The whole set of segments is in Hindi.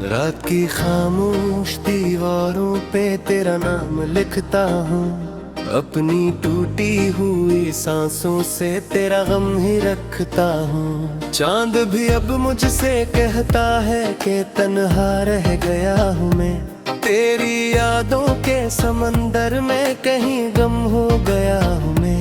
रात की खामोश दीवारों पे तेरा नाम लिखता हूँ। अपनी टूटी हुई सांसों से तेरा गम ही रखता हूँ। चांद भी अब मुझसे कहता है कि तन्हा रह गया हूँ मैं। तेरी यादों के समंदर में कहीं गम हो गया हूँ मैं।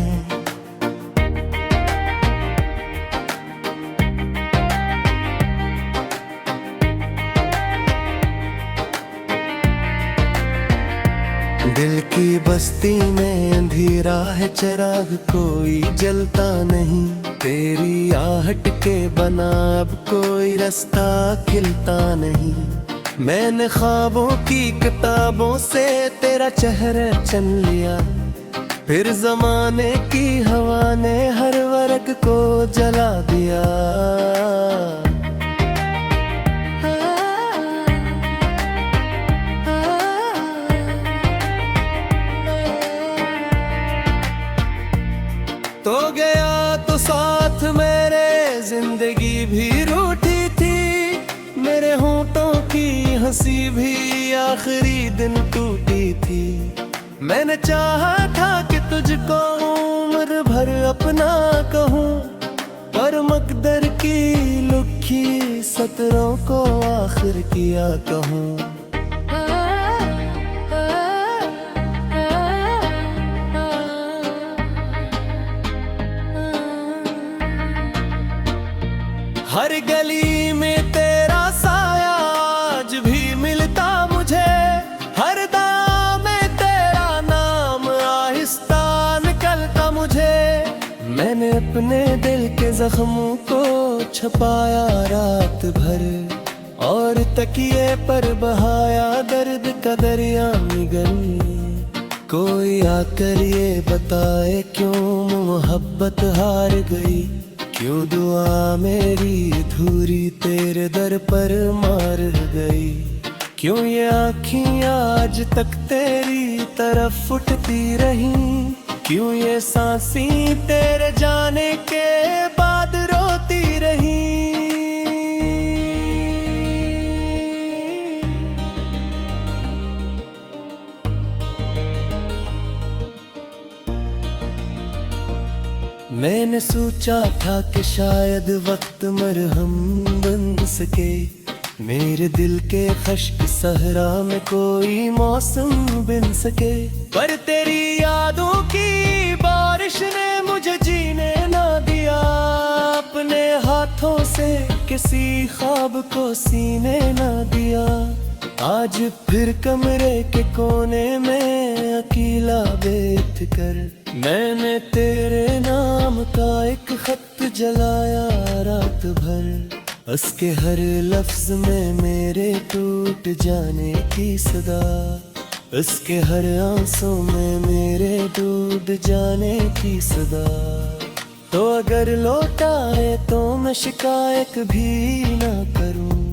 दिल की बस्ती में अंधेरा है, चिराग कोई जलता नहीं। तेरी आहट के बना अब कोई रास्ता खिलता नहीं। मैंने ख्वाबों की किताबों से तेरा चेहरा चुन लिया, फिर जमाने की हवा ने हर वर्क को जला दिया। तो गया तो साथ मेरे जिंदगी भी रूठी थी। मेरे होंठों की हंसी भी आखिरी दिन टूटी थी। मैंने चाहा था कि तुझको उम्र भर अपना कहूँ, पर मकदर की लुखी सतरों को आखिर किया कहूँ। हर गली में तेरा साया आज भी मिलता मुझे। हर दाम में तेरा नाम आहिस्ता निकलता मुझे। मैंने अपने दिल के जख्मों को छुपाया रात भर, और तकिए पर बहाया दर्द का दरिया निगल। कोई आकर ये बताए क्यों मोहब्बत हार गई, क्यों दुआ मेरी अधूरी तेरे दर पर मार गई। क्यों ये आँखें आज तक तेरी तरफ उठती रही, क्यों ये सांसें तेरे जाने के बाद रोती रही। मैंने सोचा था कि शायद वक्त मरहम बन सके, मेरे दिल के खश्क सहरा में कोई मौसम बन सके। पर तेरी यादों की बारिश ने मुझे जीने ना दिया, अपने हाथों से किसी ख्वाब को सीने ना दिया। आज फिर कमरे के कोने में अकेला बैठ कर मैंने तेरे नाम का एक खत जलाया रात भर। उसके हर लफ्ज में मेरे टूट जाने की सदा, उसके हर आंसू में मेरे डूब जाने की सदा। तो अगर लौटाए तो मैं शिकायत भी ना करूं,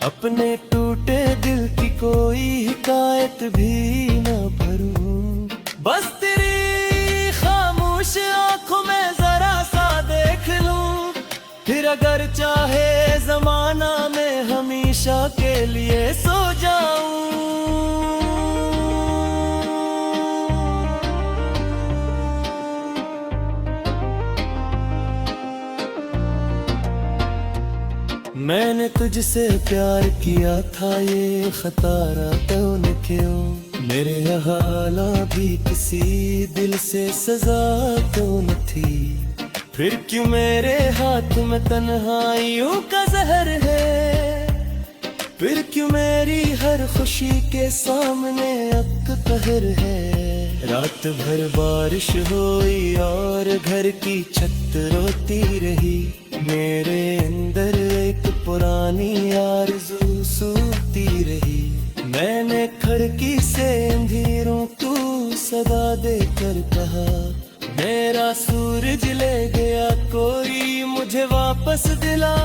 अपने टूटे दिल की कोई हिकायत भी ना भरूं। बस तेरी खामोश आंखों में जरा सा देख लूं, फिर अगर चाहे जमाना में हमेशा के लिए सो जाऊं। मैंने तुझसे प्यार किया था, ये खतारा तूने क्यों। मेरे हवाला भी किसी दिल से सजा तो न थी, फिर क्यों मेरे हाथ में तन्हाइयों का जहर है। फिर क्यों मेरी हर खुशी के सामने अब कहर है। रात भर बारिश हुई और घर की छत रोती रही, मेरे अंदर एक पुरानी आरज़ू सूती रही। मैंने खिड़की से अंधेरों को सदा देकर कहा, मेरा सूरज ले गया कोई मुझे वापस दिला।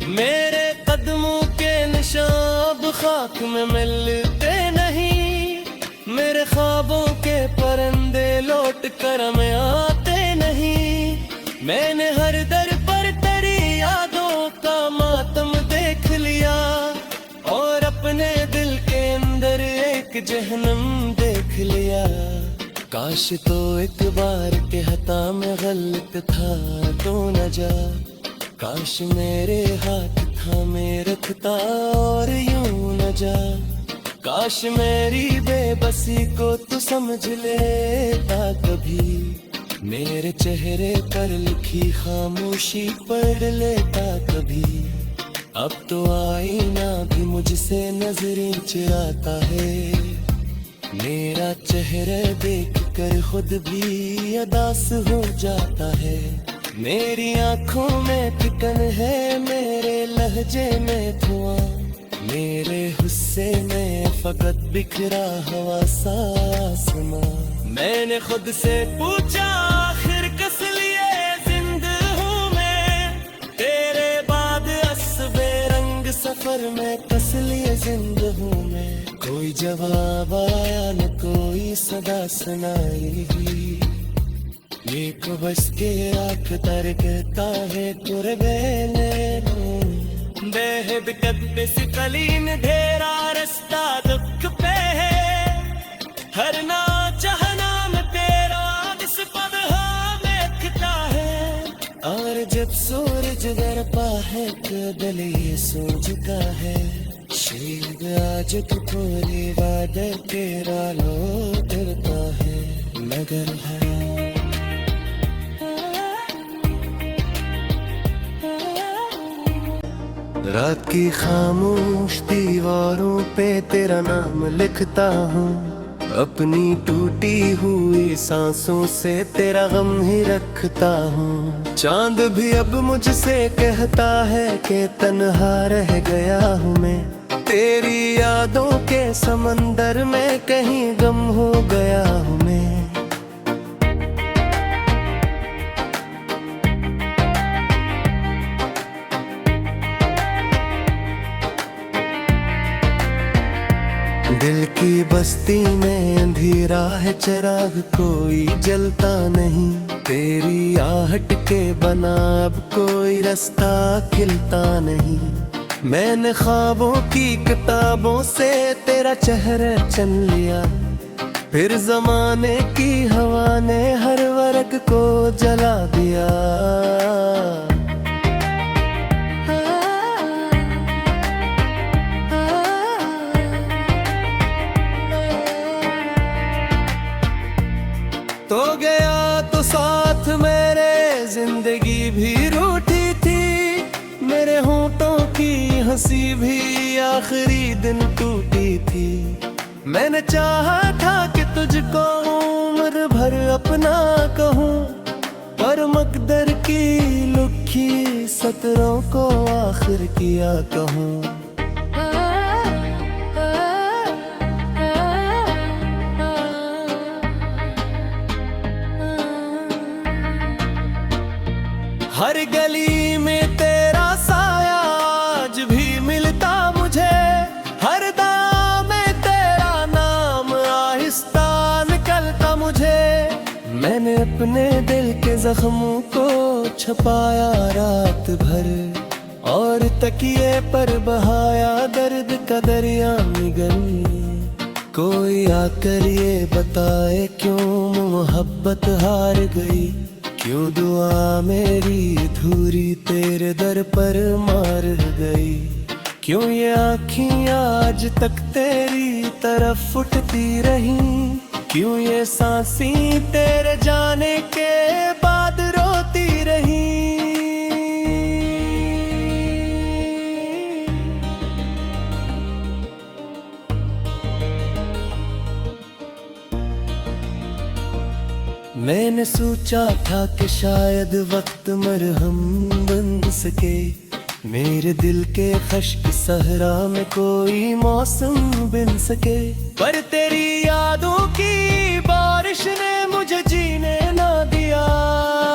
मेरे कदमों के निशान अब खाक में मिलते नहीं, मेरे परिंदे लौट कर हमें आते नहीं। मैंने हर दर पर तेरी यादों का मातम देख लिया और अपने दिल के अंदर एक जहन्नम देख लिया। काश तो एक बार कहता मैं गलत था तो न जा, काश मेरे हाथ थामे रखता और यूं न जा। काश मेरी बेबसी को तू समझ लेता कभी, मेरे चेहरे पर लिखी खामोशी पढ़ लेता कभी। अब तो आईना भी मुझसे नजरें चुराता है, मेरा चेहरा देख कर खुद भी अदास हो जाता है। मेरी आंखों में थिकन है, मेरे लहजे में धुआं, मेरे गुस्से में फकत बिखरा हवा सा आसमां। मैंने खुद से पूछा आखिर किस लिए जिंदा हूँ मैं, तेरे बाद अस्बे रंग सफर में किस लिए जिंदा हूँ मैं। कोई जवाब आया न कोई सदा सुनाई, ये को बस के आँख तर कहता है कुर्बेने बेहद कद से कलीन ढेरा रास्ता दुख पे है। हर ना चाहना में तेरा इस पद देखता है, और जब सूरज गरपा है तो दिल ये सूझता है। शायद आज तो पूरी वादे तेरा लौटता है, मगर है रात की खामोश दीवारों पे तेरा नाम लिखता हूँ, अपनी टूटी हुई सांसों से तेरा गम ही रखता हूँ। चांद भी अब मुझसे कहता है कि तन्हा रह गया हूँ मैं, तेरी यादों के समंदर में कहीं गम हो गया हूँ मैं। दिल की बस्ती में अंधेरा है, चिराग कोई जलता नहीं, तेरी आहट के बना अब कोई रास्ता खिलता नहीं। मैंने ख्वाबों की किताबों से तेरा चेहरा चुन लिया, फिर जमाने की हवा ने हर वर्क को जला दिया। तो गया तो साथ मेरे जिंदगी भी रूठी थी, मेरे होंठों की हंसी भी आखिरी दिन टूटी थी। मैंने चाहा था कि तुझको उम्र भर अपना कहूँ, पर मकदर की लुखी सतरों को आखिर किया कहूँ। हर गली में तेरा साया आज भी मिलता मुझे, हर दाम में तेरा नाम आहिस्ता निकलता मुझे। मैंने अपने दिल के जख्मों को छुपाया रात भर, और तकिए पर बहाया दर्द का दरिया निगल। कोई आकर ये बताए क्यों मोहब्बत हार गई, क्यों दुआ मेरी अधूरी तेरे दर पर मार गई। क्यों ये आँखें आज तक तेरी तरफ उठती रही, क्यों ये सांसें तेरे जाने के बाद रोती रही। मैंने सोचा था कि शायद वक्त मरहम बन सके, मेरे दिल के खश्क सहरा में कोई मौसम बन सके। पर तेरी यादों की बारिश ने मुझे जीने ना दिया,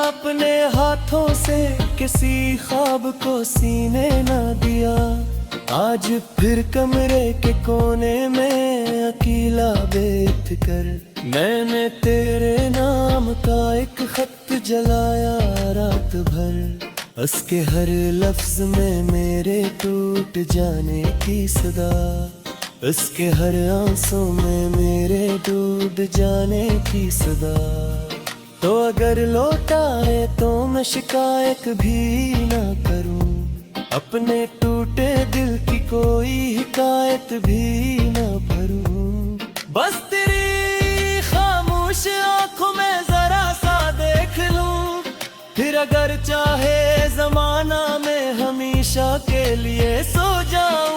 अपने हाथों से किसी ख्वाब को सीने ना दिया। आज फिर कमरे के कोने में अकेला बैठ कर मैंने तेरे नाम का एक खत जलाया रात भर, उसके हर लफ्ज में मेरे टूट जाने की सदा, उसके हर आंसू में मेरे डूब जाने की सदा। तो अगर लौटा है तो मैं शिकायत भी ना करूं, अपने टूटे दिल की कोई हिकायत भी ना भरूं। बस तेरी खामोश आंखों में जरा सा देख लूं, फिर अगर चाहे जमाना में हमेशा के लिए सो जाऊं।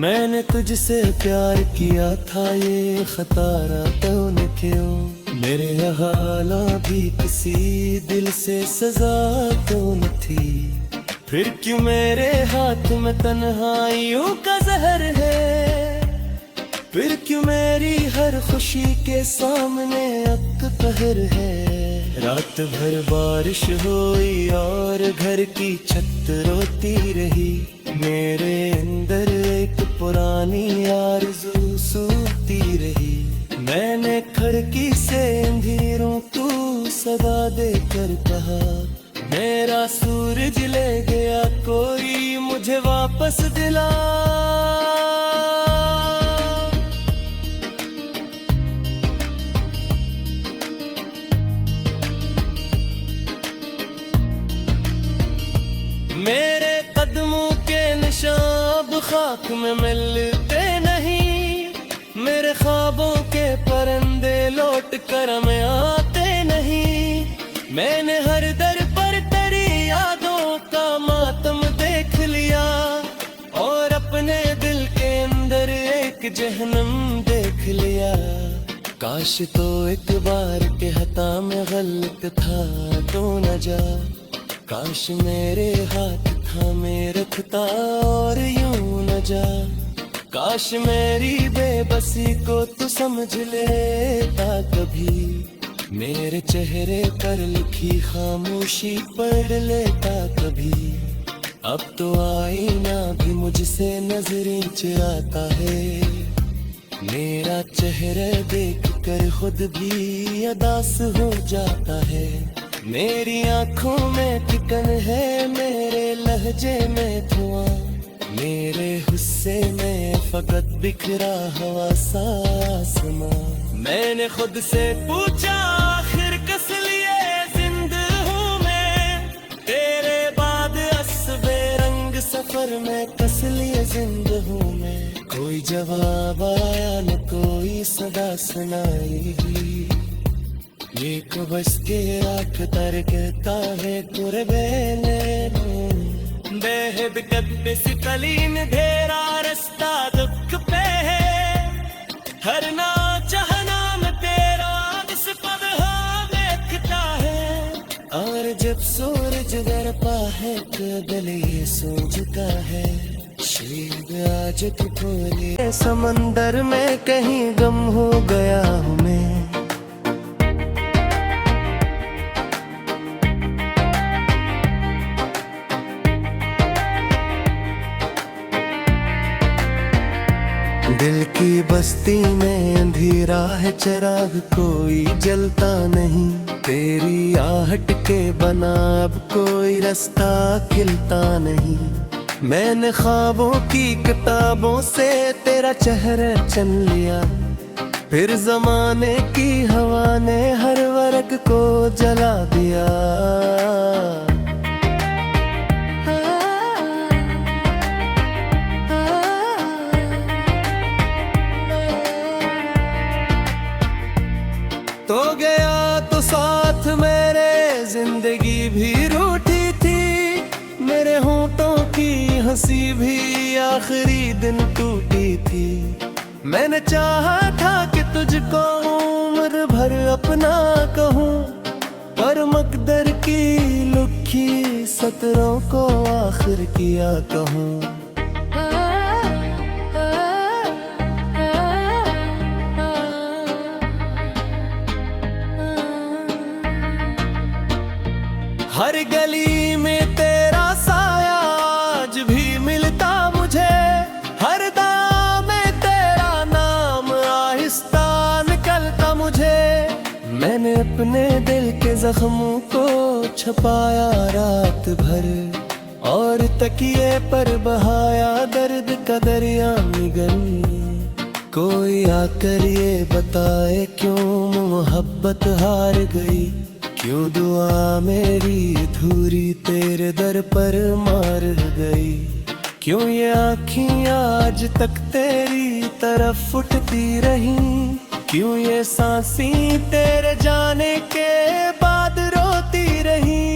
मैंने तुझसे प्यार किया था, ये खतारा तूने क्यों, मेरे हाला भी किसी दिल से सजा तो न थी। फिर क्यों मेरे हाथ में तन्हाइयों का जहर है, फिर क्यों मेरी हर खुशी के सामने अक पहर है। रात भर बारिश हुई और घर की छत रोती रही, मेरे अंदर एक पुरानी आरज़ू सूती रही। मैंने खिड़की से अंधेरों को सदा देकर कहा, मेरा सूरज ले गया कोई मुझे वापस दिला। मेरे कदमों के निशान अब खाक में मिलते नहीं, मेरे ख्वाबों के परिंदे लौट कर हमें आते नहीं। मैंने हर दर पर तेरी यादों का मातम देख लिया, और अपने दिल के अंदर एक जहन्नम देख लिया। काश तो एक बार के हता में गलत था तो न जा, काश मेरे हाथ थामे रखता और यूं न जा। काश मेरी बेबसी को तू समझ लेता कभी, मेरे चेहरे पर लिखी खामोशी पढ़ लेता कभी। अब तो आईना भी मुझसे नजरें चुराता है, मेरा चेहरा देख कर खुद भी अदास हो जाता है। मेरी आंखों में ठिकन है, मेरे लहजे में धुआं, मेरे गुस्से में फकत बिखरा हवा सा आसमां। मैंने खुद से पूछा आखिर किस लिए जिंदा हूँ मैं, तेरे बाद अस्बे रंग सफर में किस लिए जिंदा हूँ मैं। कोई जवाब आया न कोई सदा सुनाई, ये को बस के आँख तरकता है कुर्बेने बेहद कद से कलीन धेरा रास्ता दुख पे है। हर ना चाहना में तेरा इस पद देखता है, और जब सूरज दरपा है तो दिल ये सोचता है। शीद आज की पूरी समंदर में कहीं गम हो गया हूँ मैं। दिल की बस्ती में अंधेरा है, चिराग कोई जलता नहीं, तेरी आहट के बना अब कोई रास्ता खिलता नहीं। मैंने ख्वाबों की किताबों से तेरा चेहरा चुन लिया, फिर जमाने की हवा ने हर वर्ग को जला दिया। तो गया तो साथ मेरे जिंदगी भी रूठी थी, मेरे होंठों की हंसी भी आखिरी दिन टूटी थी। मैंने चाहा था कि तुझको उम्र भर अपना कहूँ, पर मकदर की लुखी सतरों को आखिर किया कहूँ। मैंने अपने दिल के जख्मों को छुपाया रात भर, और तकिए पर बहाया दर्द का दरिया निगल। कोई आकर ये बताए क्यों मोहब्बत हार गई, क्यों दुआ मेरी अधूरी तेरे दर पर मार गई। क्यों ये आँखें आज तक तेरी तरफ उठती रही, क्यों ये सांसें तेरे जाने के बाद रोती रही।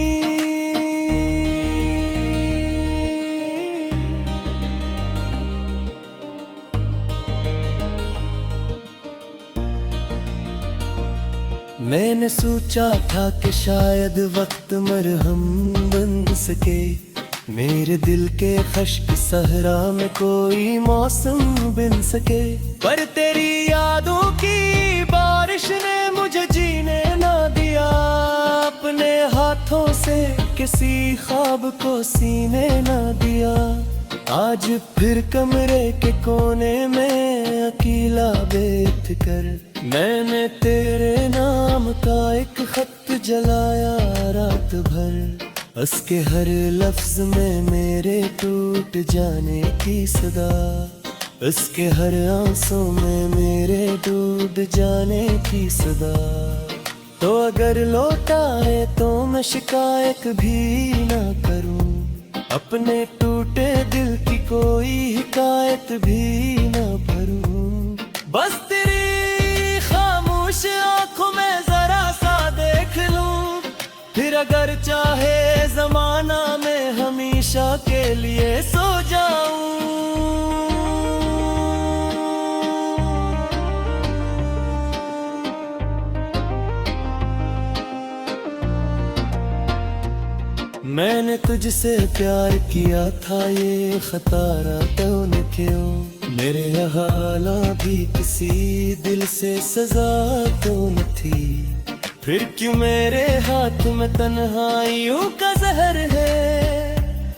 मैंने सोचा था कि शायद वक्त मरहम बन सके, मेरे दिल के खश्क सहरा में कोई मौसम बन सके। पर तेरी यादों की बारिश ने मुझे जीने ना दिया, अपने हाथों से किसी ख्वाब को सीने ना दिया। आज फिर कमरे के कोने में अकेला बैठ कर मैंने तेरे नाम का एक खत जलाया रात भर। उसके हर लफ्ज में मेरे टूट जाने की सदा, उसके हर आंसू में मेरे डूब जाने की सदा। तो अगर लौटाए तो मैं शिकायत भी ना करूं, अपने टूटे दिल की कोई हिकायत भी ना भरूं। बस तेरी खामोश आंखों में जरा सा देख लूं, फिर अगर चाहे जमाना में हमेशा के लिए सो जाऊं। मैंने तुझसे प्यार किया था, ये खतारा तूने क्यों, मेरे हवाला भी किसी दिल से सजा तो न थी। फिर क्यों मेरे हाथ में तन्हाइयों का जहर है,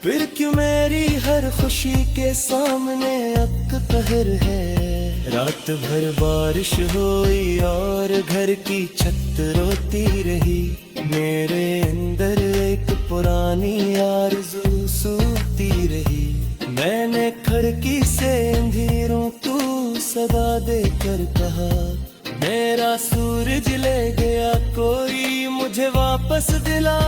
फिर क्यों मेरी हर खुशी के सामने अक कहर है। रात भर बारिश हुई और घर की छत रोती रही, मेरे अंदर एक पुरानी आरज़ू सूती रही। मैंने खिड़की से अंधेरों को सदा देकर कहा, मेरा सूरज ले गया कोई मुझे वापस दिला।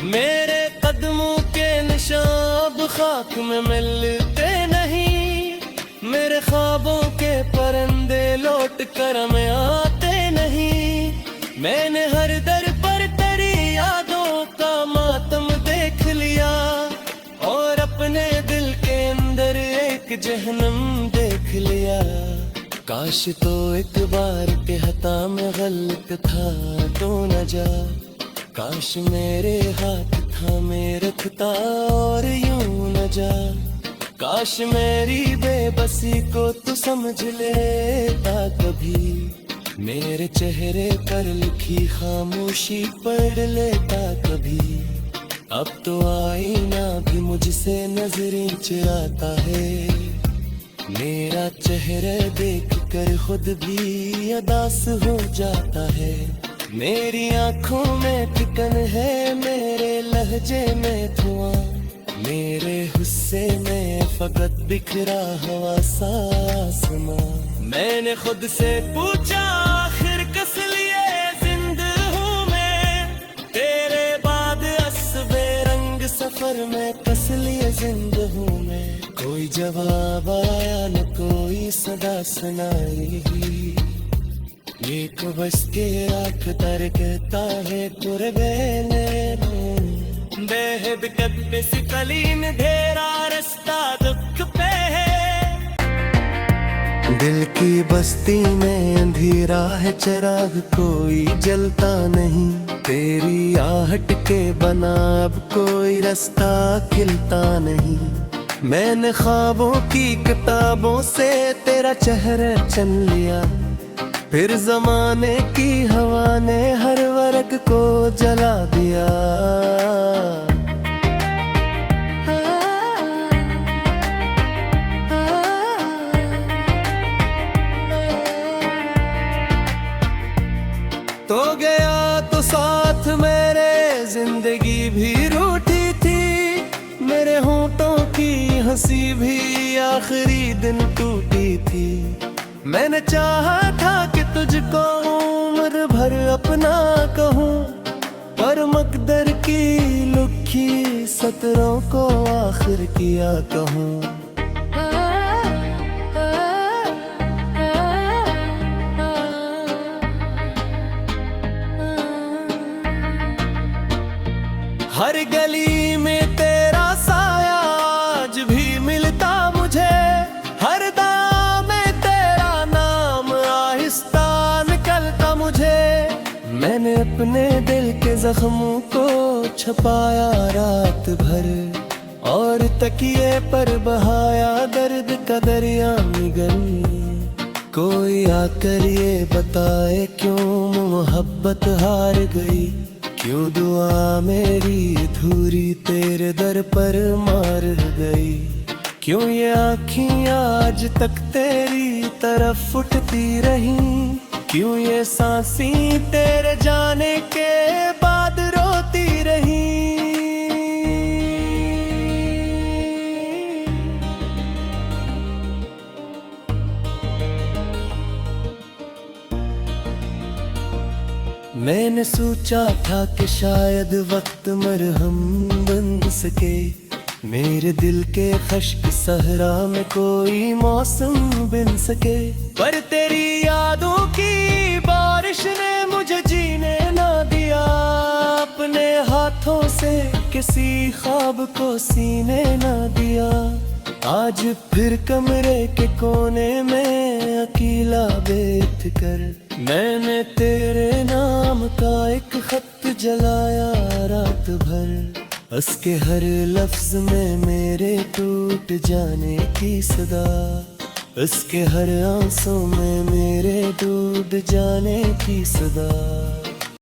मेरे कदमों के निशान अब खाक में मिलते नहीं, मेरे ख्वाबों के परंदे लौट कर हमें आते नहीं। मैंने हर दर पर तेरी यादों का मातम देख लिया, और अपने दिल के अंदर एक जहन्नम देख लिया। काश तो एक बार कहता मैं गलत था तो न जा, काश मेरे हाथ थामे रखता और यूं न जा। काश मेरी बेबसी को तू समझ लेता कभी, मेरे चेहरे पर लिखी खामोशी पढ़ लेता कभी। अब तो आईना भी मुझसे नजरें चुराता है, मेरा चेहरा देख कर खुद भी अदास हो जाता है। मेरी आंखों में ठिकन है, मेरे लहजे में धुआं, मेरे गुस्से में फकत बिखरा हवा सा आसमां। मैंने खुद से पूछा आखिर किस लिए जिंदा हूँ मैं, तेरे बाद असबे रंग सफर में किस लिए जिंदा हूँ मैं। कोई जवाब आया न कोई सदा सुनाई, एक बस के आँख तर कहता है कुर्बेने बेहद कद से कलीन धेरा रास्ता दुख पे है। दिल की बस्ती में अंधेरा है, चिराग कोई जलता नहीं, तेरी आहट के बना अब कोई रास्ता खिलता नहीं। मैंने ख्वाबों की किताबों से तेरा चेहरा चुन लिया, फिर जमाने की हवा ने हर वर्ग को जला दिया। गया तो साथ मेरे जिंदगी भी रूठी थी, मेरे होंठों की हंसी भी आखिरी दिन टूटी थी। मैंने चाहा था कि तुझको उम्र भर अपना कहूँ, पर मकदर की लुखी सतरों को आखिर किया कहूँ। हर गली में तेरा साया आज भी मिलता मुझे, हर दाम में तेरा नाम आहिस्ता निकलता मुझे। मैंने अपने दिल के जख्मों को छपाया रात भर, और तकिए पर बहाया दर्द का दरिया निगल। कोई आकर ये बताए क्यों मोहब्बत हार गई, क्यों दुआ मेरी अधूरी तेरे दर पर मार गई। क्यों ये आँखें आज तक तेरी तरफ उठती रही, क्यों ये सांसें तेरे जाने के बाद रोती रही। मैंने सोचा था कि शायद वक्त मरहम बन सके, मेरे दिल के खश्क सहरा में कोई मौसम बन सके। पर तेरी यादों की बारिश ने मुझे जीने ना दिया, अपने हाथों से किसी ख्वाब को सीने ना दिया। आज फिर कमरे के कोने में अकेला बैठ कर मैंने तेरे नाम का एक खत जलाया रात भर। उसके हर लफ्ज में मेरे टूट जाने की सदा, उसके हर आंसू में मेरे डूब जाने की सदा।